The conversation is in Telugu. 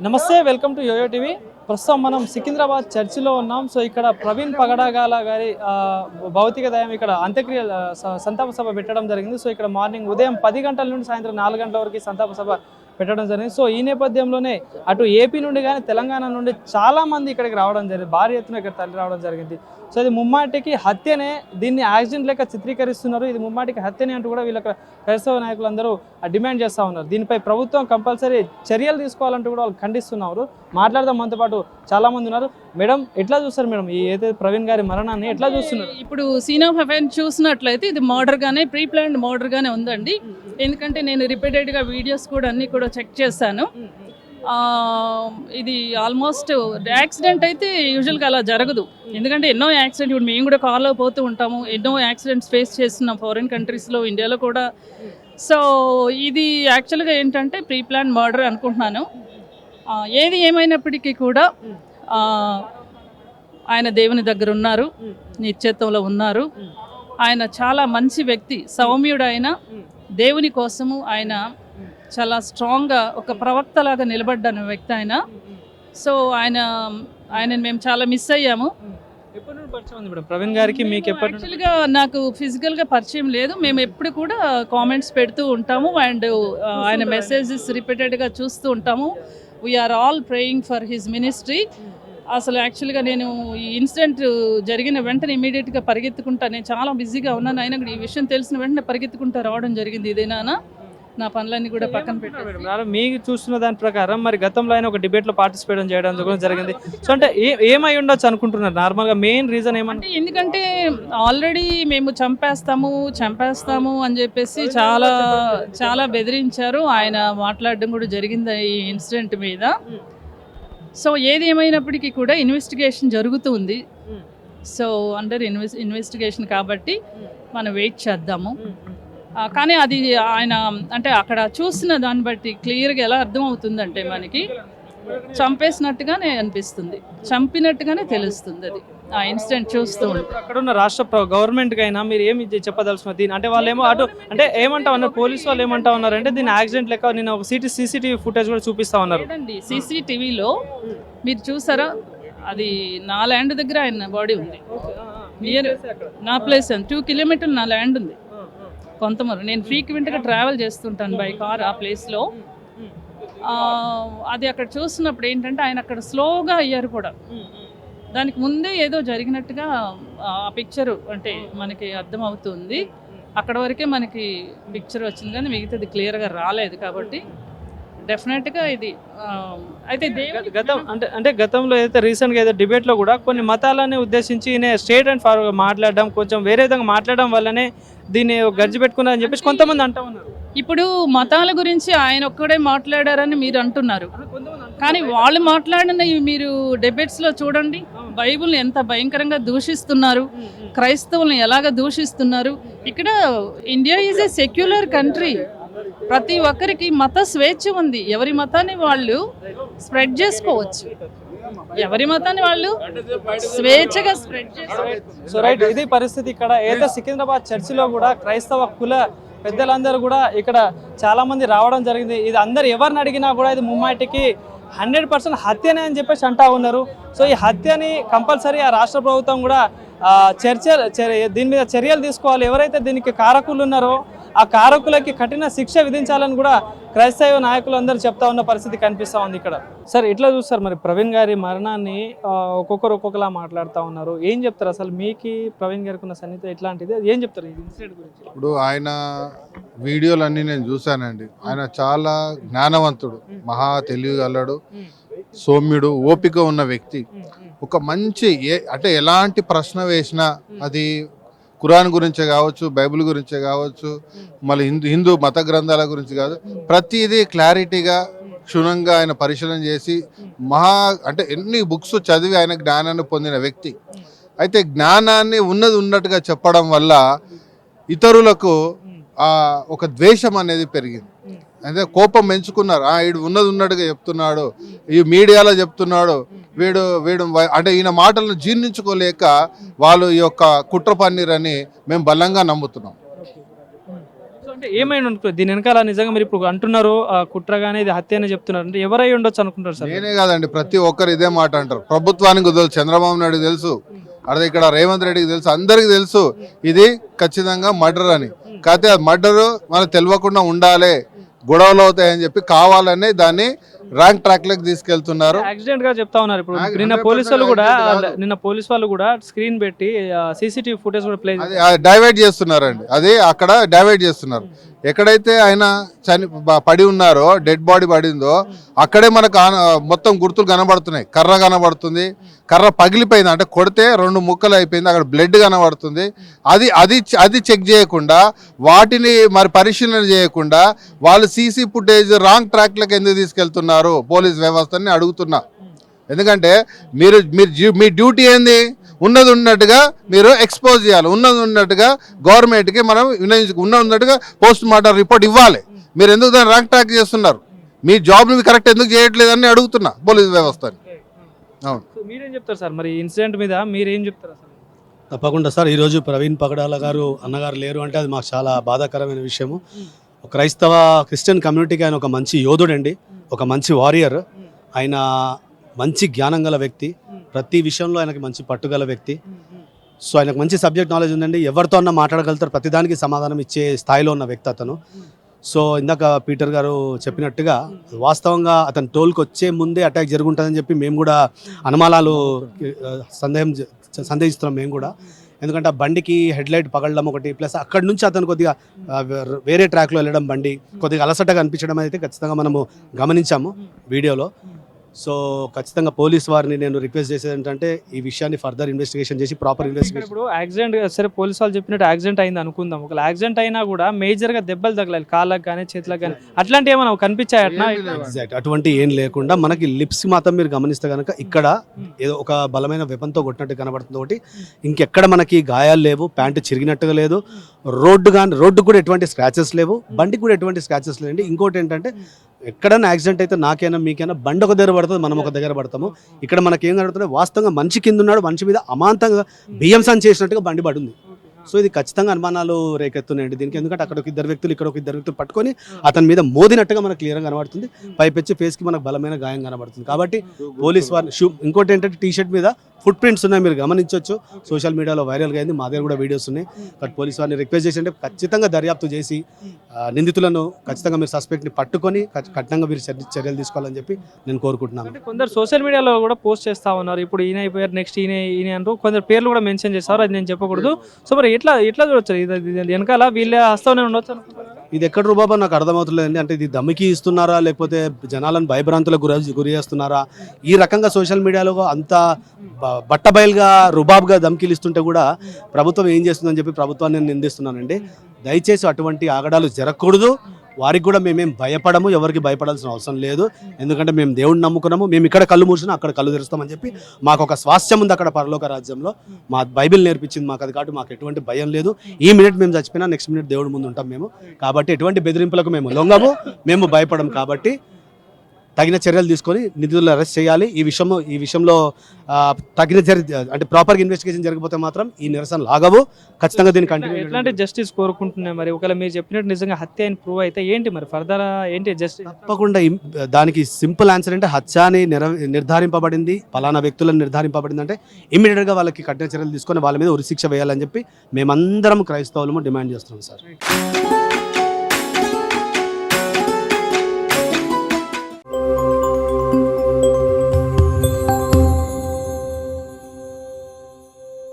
నమస్తే, వెల్కమ్ టు యోయో టీవీ. ప్రస్తుతం మనం సికింద్రాబాద్ చర్చిలో ఉన్నాం. సో ఇక్కడ ప్రవీణ్ పగడాల గారి భౌతిక దయం ఇక్కడ అంత్యక్రియ సంతాప సభ పెట్టడం జరిగింది. సో ఇక్కడ మార్నింగ్ ఉదయం 10 గంటల నుండి సాయంత్రం 4 గంటల వరకు సంతాప సభ పెట్టడం జరిగింది. సో ఈ నేపథ్యంలోనే అటు ఏపీ నుండి కానీ తెలంగాణ నుండి చాలామంది ఇక్కడికి రావడం జరిగింది. భారీ ఎత్తున ఇక్కడ తరలి రావడం జరిగింది. సో ఇది ముమ్మాటికి హత్యనే, దీన్ని యాక్సిడెంట్ లెక్క చిత్రీకరిస్తున్నారు. ఇది ముమ్మాటికి హత్యనే అంటూ కూడా వీళ్ళ క్రైస్తవ నాయకులందరూ డిమాండ్ చేస్తూ ఉన్నారు. దీనిపై ప్రభుత్వం కంపల్సరీ చర్యలు తీసుకోవాలంటూ కూడా వాళ్ళు ఖండిస్తున్నారు. మాట్లాడదాం, మనతో పాటు చాలామంది ఉన్నారు. మేడం, ఎట్లా చూస్తారు మేడం ఈ ఏదైతే ప్రవీణ్ గారి మరణాన్ని ఎట్లా చూస్తున్నారు? ఇప్పుడు సీన్ ఆఫ్ అఫెన్స్ చూసినట్లయితే ఇది మర్డర్గానే, ప్రీ ప్లాన్డ్ మర్డర్గానే ఉందండి. ఎందుకంటే నేను రిపీటెడ్గా వీడియోస్ కూడా అన్నీ కూడా చెక్ చేశాను. ఇది ఆల్మోస్ట్ యాక్సిడెంట్ అయితే యూజువల్గా అలా జరగదు. ఎందుకంటే ఎన్నో యాక్సిడెంట్, ఇప్పుడు మేము కూడా కార్లో పోతూ ఉంటాము, ఎన్నో యాక్సిడెంట్స్ ఫేస్ చేస్తున్నాం ఫారిన్ కంట్రీస్లో, ఇండియాలో కూడా. సో ఇది యాక్చువల్గా ఏంటంటే ప్రీ ప్లాన్ మర్డర్ అనుకుంటున్నాను. ఏది ఏమైనప్పటికీ కూడా ఆయన దేవుని దగ్గర ఉన్నారు, నిత్యత్వంలో ఉన్నారు. ఆయన చాలా మంచి వ్యక్తి, సౌమ్యుడు. ఆయన దేవుని కోసము ఆయన చాలా స్ట్రాంగ్గా ఒక ప్రవక్తలాగా నిలబడ్డాను వ్యక్తి ఆయన. సో ఆయనని మేము చాలా మిస్ అయ్యాము. ఎప్పటి నుండి పరిచయం ఉంది మేడం ప్రవీణ్ గారికి మీకు? యాక్చువల్గా నాకు ఫిజికల్గా పరిచయం లేదు. మేము ఎప్పుడు కూడా కామెంట్స్ పెడుతూ ఉంటాము అండ్ ఆయన మెసేజెస్ రిపీటెడ్గా చూస్తూ ఉంటాము. We are all praying for his ministry. అసలు యాక్చువల్గా నేను ఈ ఇన్సిడెంట్ జరిగిన వెంటనే ఇమీడియట్గా పరిగెత్తుకుంటా, నేను చాలా బిజీగా ఉన్నాను, అయినా కూడా ఈ విషయం తెలిసిన వెంటనే పరిగెత్తుకుంటా రావడం జరిగింది. ఇదేనా నా పనులన్నీ కూడా పక్కన పెట్టారు. మీకు చూస్తున్న దాని ప్రకారం మరి గతంలో ఆయన ఒక డిబేట్లో పార్టిసిపేట్ చేయడం జరిగింది. సో అంటే ఏమై ఉండొచ్చు అనుకుంటున్నారు నార్మల్గా? మెయిన్ రీజన్ ఏమంటే ఎందుకంటే ఆల్రెడీ మేము చంపేస్తాము అని చెప్పేసి చాలా చాలా బెదిరించారు. ఆయన మాట్లాడడం కూడా జరిగింది ఈ ఇన్సిడెంట్ మీద. సో ఏది ఏమైనప్పటికీ కూడా ఇన్వెస్టిగేషన్ జరుగుతుంది. సో అండర్ ఇన్వెస్టిగేషన్ కాబట్టి మనం వెయిట్ చేద్దాము. కానీ అది ఆయన అంటే అక్కడ చూసిన దాన్ని బట్టి క్లియర్గా ఎలా అర్థమవుతుందంటే మనకి చంపేసినట్టుగానే అనిపిస్తుంది, చంపినట్టుగానే తెలుస్తుంది. అది ఆ ఇన్సిడెంట్ చూస్తూ ఉంటే అక్కడ ఉన్న రాష్ట్ర గవర్నమెంట్కి అయినా మీరు ఏమి చెప్పదలుచుకున్నారు దీని? అంటే వాళ్ళు ఏమో అటు అంటే ఏమంటా ఉన్నారు, పోలీసు వాళ్ళు ఏమంటా ఉన్నారు అంటే దీన్ని యాక్సిడెంట్ లెక్క నేను ఒక సీసీటీవీ ఫుటేజ్ కూడా చూపిస్తా ఉన్నారు. సీసీటీవీలో మీరు చూసారా? అది నా ల్యాండ్ దగ్గర ఆయన బాడీ ఉంది, నియర్ నా ప్లేస్. 2 కిలోమీటర్లు నా ల్యాండ్ ఉంది. కొంతమంది నేను ఫ్రీక్వెంట్గా ట్రావెల్ చేస్తుంటాను బై కార్ ఆ ప్లేస్లో. అది అక్కడ చూస్తున్నప్పుడు ఏంటంటే ఆయన అక్కడ స్లోగా అయ్యారు కూడా. దానికి ముందే ఏదో జరిగినట్టుగా ఆ పిక్చరు అంటే మనకి అర్థమవుతుంది. అక్కడ వరకే మనకి పిక్చర్ వచ్చింది కానీ మిగతాది క్లియర్గా రాలేదు. కాబట్టి డెఫినెట్గా ఇది అయితే గతంలో ఏదైతే రీసెంట్గా ఏదో డిబేట్లో కూడా కొన్ని మతాలని ఉద్దేశించి ఈయన స్ట్రేట్ అండ్ ఫార్వర్డ్ మాట్లాడడం, కొంచెం వేరే విధంగా మాట్లాడడం వల్లనే దీన్ని గర్జి పెట్టుకున్నారని చెప్పేసి కొంతమంది అంటూ ఉన్నారు. ఇప్పుడు మతాల గురించి ఆయన ఒక్కడే మాట్లాడారని మీరు అంటున్నారు, కానీ వాళ్ళు మాట్లాడిన మీరు డిబేట్స్లో చూడండి, బైబిల్ని ఎంత భయంకరంగా దూషిస్తున్నారు, క్రైస్తవుల్ని ఎలాగ దూషిస్తున్నారు. ఇక్కడ India is a secular country. ప్రతి ఒక్కరికి మత స్వేచ్ఛ ఉంది. ఎవరి మతాన్ని వాళ్ళు స్ప్రెడ్ చేసుకోవచ్చు, ఎవరి మతాన్ని వాళ్ళు స్వేచ్ఛగా స్ప్రెడ్ చేసుకోవచ్చు. సో రైట్, ఇది పరిస్థితి ఇక్కడ. ఏదో సికింద్రాబాద్ చర్చిలో కూడా క్రైస్తవ కుల పెద్దలందరూ కూడా ఇక్కడ చాలా మంది రావడం జరిగింది. ఇది అందరు ఎవరిని అడిగినా కూడా ఇది ముమ్మాటికి 100% హత్యనే అని చెప్పేసి అంటా ఉన్నారు. సో ఈ హత్యని కంపల్సరీ ఆ రాష్ట్ర ప్రభుత్వం కూడా దీని మీద చర్యలు తీసుకోవాలి. ఎవరైతే దీనికి కారకులు ఉన్నారో ఆ కారకులకి కఠిన శిక్ష విధించాలని కూడా క్రైస్తవ నాయకులు అందరూ చెప్తా ఉన్న పరిస్థితి కనిపిస్తూ ఉంది ఇక్కడ. సార్, ఇట్లా చూస్తారు మరి ప్రవీణ్ గారి మరణాన్ని ఒక్కొక్కరు ఒక్కొక్కలా మాట్లాడుతూ ఉన్నారు. ఏం చెప్తారు అసలు? మీకు ప్రవీణ్ గారికి ఉన్న సన్నిహితం ఎట్లాంటిది, ఏం చెప్తారు ఈ ఇన్సిడెంట్ గురించి? ఇప్పుడు ఆయన వీడియోలన్నీ నేను చూశానండి. ఆయన చాలా జ్ఞానవంతుడు, మహా తెలివిగలడు, సౌమ్యుడు, ఓపిక ఉన్న వ్యక్తి. ఒక మంచి అంటే ఎలాంటి ప్రశ్న వేసినా అది ఖురాన్ గురించే కావచ్చు, బైబిల్ గురించే కావచ్చు, మళ్ళీ హిందూ మత గ్రంథాల గురించి కాదు, ప్రతిదీ క్లారిటీగా క్షుణ్ణంగా ఆయన పరిశీలన చేసి అంటే ఎన్ని బుక్స్ చదివి ఆయన జ్ఞానాన్ని పొందిన వ్యక్తి. అయితే జ్ఞానాన్ని ఉన్నట్టుగా చెప్పడం వల్ల ఇతరులకు ఒక ద్వేషం అనేది పెరిగింది. అంటే కోపం పెంచుకున్నారు. వీడు ఉన్నట్టుగా చెప్తున్నాడు, ఈ మీడియాలో చెప్తున్నాడు, వీడు అంటే ఈయన మాటలను జీర్ణించుకోలేక వాళ్ళు ఈ యొక్క కుట్ర పన్నీరని మేము బలంగా నమ్ముతున్నాం. సో అంటే ఏమైనా అనుకో దీని వెనకాల నిజంగా మీరు ఇప్పుడు అంటున్నారు కుట్రగానే ఇది హత్య అని చెప్తున్నారు అంటే ఎవరై ఉండొచ్చు అనుకుంటారు సార్? నేనే కాదండి, ప్రతి ఒక్కరు ఇదే మాట అంటారు. ప్రభుత్వానికి తెలుసు, చంద్రబాబు నాయుడు తెలుసు, అదే ఇక్కడ రేవంత్ రెడ్డికి తెలుసు, అందరికి తెలుసు ఇది ఖచ్చితంగా మర్డర్ అని. కాకపోతే అది మర్డర్ మనకు తెలియకుండా ఉండాలి, గొడవలు అవుతాయని చెప్పి కావాలనే దాన్ని రాంగ్ ట్రాక్ లోకి తీసుకెళ్తున్నారు. యాక్సిడెంట్ గా చెప్తా ఉన్నారు. ఇప్పుడు నిన్న 100% పోలీస్ వాళ్ళు కూడా స్క్రీన్ పెట్టి సీసీటీవీ ఫుటేజ్ కూడా ప్లే అది డైవర్ట్ చేస్తున్నారండి. అది అక్కడ డైవర్ట్ చేస్తున్నారు. ఎక్కడైతే ఆయన పడి ఉన్నారో, డెడ్ బాడీ పడిందో అక్కడే మనకు మొత్తం గుర్తులు కనబడుతున్నాయి. కర్ర కనబడుతుంది, కర్ర పగిలిపోయింది, అంటే కొడితే 2 ముక్కలు అయిపోయింది, అక్కడ బ్లడ్ కనబడుతుంది. అది అది అది చెక్ చేయకుండా, వాటిని మరి పరిశీలన చేయకుండా వాళ్ళు సీసీ ఫుటేజ్ రాంగ్ ట్రాక్లకు ఎందుకు తీసుకెళ్తున్నారు పోలీస్ వ్యవస్థని అడుగుతున్నా. ఎందుకంటే మీరు మీ డ్యూటీ ఏంది? ఉన్నది ఉన్నట్టుగా మీరు ఎక్స్పోజ్ చేయాలి, ఉన్నది ఉన్నట్టుగా గవర్నమెంట్కి మనం ఉన్నట్టుగా పోస్ట్ మార్టం రిపోర్ట్ ఇవ్వాలి. మీరు ఎందుకు దాన్ని రాంగ్ ట్రాక్ చేస్తున్నారు? మీ జాబ్ని కరెక్ట్ ఎందుకు చేయట్లేదని అడుగుతున్నా పోలీస్ వ్యవస్థని. అవును, మీరేం చెప్తారు సార్ మరి ఇన్సిడెంట్ మీద? మీరేం చెప్తారు అసలు? తప్పకుండా సార్, ఈరోజు ప్రవీణ్ పగడాల గారు అన్నగారు లేరు అంటే అది మాకు చాలా బాధాకరమైన విషయము. క్రిస్టియన్ కమ్యూనిటీకి ఆయన ఒక మంచి యోధుడండి, ఒక మంచి వారియర్. ఆయన మంచి జ్ఞానం గల వ్యక్తి, ప్రతి విషయంలో ఆయనకి మంచి పట్టుగల వ్యక్తి. సో ఆయనకు మంచి సబ్జెక్ట్ నాలెడ్జ్ ఉందండి, ఎవరితో అన్నా మాట్లాడగలుగుతారు, ప్రతిదానికి సమాధానం ఇచ్చే స్థాయిలో ఉన్న వ్యక్తి అతను. సో ఇందాక పీటర్ గారు చెప్పినట్టుగా వాస్తవంగా అతను టోల్కి వచ్చే ముందే అటాక్ జరుగుంటుందని చెప్పి మేము కూడా అనుమానాలు సందేహిస్తున్నాం మేము కూడా. ఎందుకంటే ఆ బండికి హెడ్లైట్ పగలడం ఒకటి, ప్లస్ అక్కడి నుంచి అతను కొద్దిగా వేరే ట్రాక్లో వెళ్ళడం, బండి కొద్దిగా అలసటగా అనిపించడం అయితే ఖచ్చితంగా మనము గమనించాము వీడియోలో. సో ఖచ్చితంగా పోలీస్ వారిని నేను రిక్వెస్ట్ చేసేది ఏంటంటే ఈ విషయాన్ని ఫర్దర్ ఇన్వెస్టిగేషన్ చేసి ప్రాపర్ ఇన్వెస్టిగేషన్. ఇప్పుడు యాక్సిడెంట్ సరే పోలీస్ వాళ్ళు చెప్పినట్టు యాక్సిడెంట్ అయింది అనుకుందాం, ఒక యాక్సిడెంట్ అయినా కూడా మేజర్ గా దెబ్బలు తగలాలి, కాళ్ళకి కానీ చేతులకు కానీ, అట్లాంటివి ఏమైనా కనిపించాయి అట్లా? ఎగ్జాక్ట్ అటువంటి ఏం లేకుండా మనకి లిప్స్ మాత్రం మీరు గమనిస్తే కనుక ఇక్కడ ఏదో ఒక బలమైన వెపన్తో కొట్టినట్టు కనబడుతుంది ఒకటి. ఇంకెక్కడ మనకి గాయాలు లేవు, ప్యాంటు చిరిగినట్టుగా లేదు, రోడ్డు కూడా ఎటువంటి స్క్రాచెస్ లేవు, బండికి కూడా ఎటువంటి స్క్రాచెస్ లేవండి. ఇంకోటి ఏంటంటే ఎక్కడైనా యాక్సిడెంట్ అయితే నాకైనా మీకైనా బండి ఒక దగ్గర పడుతుంది, మనం ఒక దగ్గర పడతాము. ఇక్కడ మనకి ఏం కనబడుతుంది, వాస్తవంగా మనిషి కింద ఉన్నాడు, మనిషి మీద అమాంతంగా బియ్యం సంచి చేసినట్టుగా బండి పడింది. సో ఇది ఖచ్చితంగా అనుమానాలు రేకెత్తున్నాయండి దీనికి. ఎందుకంటే అక్కడ ఒక 2 వ్యక్తులు, ఇక్కడ ఒక 2 వ్యక్తులు పట్టుకొని అతని మీద మోదినట్టుగా మనకు క్లియర్గా కనబడుతుంది, పైపెచ్చి ఫేస్కి మనకు బలమైన గాయం కనబడుతుంది. కాబట్టి పోలీస్ వారిని ఇంకోటి ఏంటంటే టీషర్ట్ మీద ఫుట్ ప్రింట్స్ ఉన్నాయి, మీరు గమనించవచ్చు, సోషల్ మీడియాలో వైరల్గా అయింది, మా దగ్గర కూడా వీడియోస్ ఉన్నాయి. బట్ పోలీస్ వారిని రిక్వెస్ట్ చేసి అంటే ఖచ్చితంగా దర్యాప్తు చేసి నిందితులను ఖచ్చితంగా మీరు సస్పెక్ట్ని పట్టుకొని కఠినంగా మీరు చర్యలు తీసుకోవాలని చెప్పి నేను కోరుకుంటున్నాను. కొందరు సోషల్ మీడియాలో కూడా పోస్ట్ చేస్తా ఉన్నారు, ఇప్పుడు ఈయన అయిపోయారు, నెక్స్ట్ ఈయన అంటూ కొందరు పేర్లు కూడా మెన్షన్ చేస్తారు, అది నేను చెప్పకూడదు. సో మరి ఎట్లా చూడొచ్చు వెనకాల వీళ్ళ హస్తంనే ఉండొచ్చు అనుకుంటున్నారు? ఇది ఎక్కడ రూబాబా నాకు అర్థమవుతుందండి. అంటే ఇది దమ్మికి ఇస్తున్నారా, లేకపోతే జనాలను భయభ్రాంతులకు గురి చేస్తున్నారా? ఈ రకంగా సోషల్ మీడియాలో అంత బట్టబయలుగా రుబాబ్గా ధమ్కీలు ఇస్తుంటే కూడా ప్రభుత్వం ఏం చేస్తుందని చెప్పి ప్రభుత్వాన్ని నేను నిందిస్తున్నానండి. దయచేసి అటువంటి ఆగడాలు జరగకూడదు. వారికి కూడా మేమేం భయపడము, ఎవరికి భయపడాల్సిన అవసరం లేదు. ఎందుకంటే మేము దేవుడిని నమ్ముకున్నాము, మేము ఇక్కడ కళ్ళు మూసినా అక్కడ కళ్ళు తెరుస్తామని చెప్పి మాకు ఒక స్వాస్థ్యం ఉంది అక్కడ పరలోక రాజ్యంలో. మా బైబిల్ నేర్పించింది మాకు అది, కాబట్టి మాకు ఎటువంటి భయం లేదు. ఈ మినిట్ మేము చచ్చిపోయినా నెక్స్ట్ మినిట్ దేవుడి ముందు ఉంటాం మేము. కాబట్టి ఎటువంటి బెదిరింపులకు మేము లొంగము, మేము భయపడము. కాబట్టి తగిన చర్యలు తీసుకొని నిందితులను అరెస్ట్ చేయాలి. ఈ విషయంలో తగిన చర్య అంటే ప్రాపర్గా ఇన్వెస్టిగేషన్ జరిగిపోతే మాత్రం ఈ నిరసనలు ఆగవు. ఖచ్చితంగా దీన్ని కంటిన్యూ. ఎట్లాంటి జస్టిస్ కోరుకుంటున్నాయి మరి? ఒకవేళ మీరు చెప్పినట్టు నిజంగా హత్య అని ప్రూవ్ అయితే ఏంటి మరి ఫర్దర్ ఏంటి జస్టిస్? తప్పకుండా దానికి సింపుల్ ఆన్సర్ అంటే హత్య అని నిర్ధారింపబడింది, పలానా వ్యక్తులను నిర్ధారింపబడింది అంటే ఇమ్మీడియట్గా వాళ్ళకి కఠిన చర్యలు తీసుకొని వాళ్ళ మీద ఉరిశిక్ష వేయాలని చెప్పి మేమందరం క్రైస్తవులము డిమాండ్ చేస్తున్నాం సార్.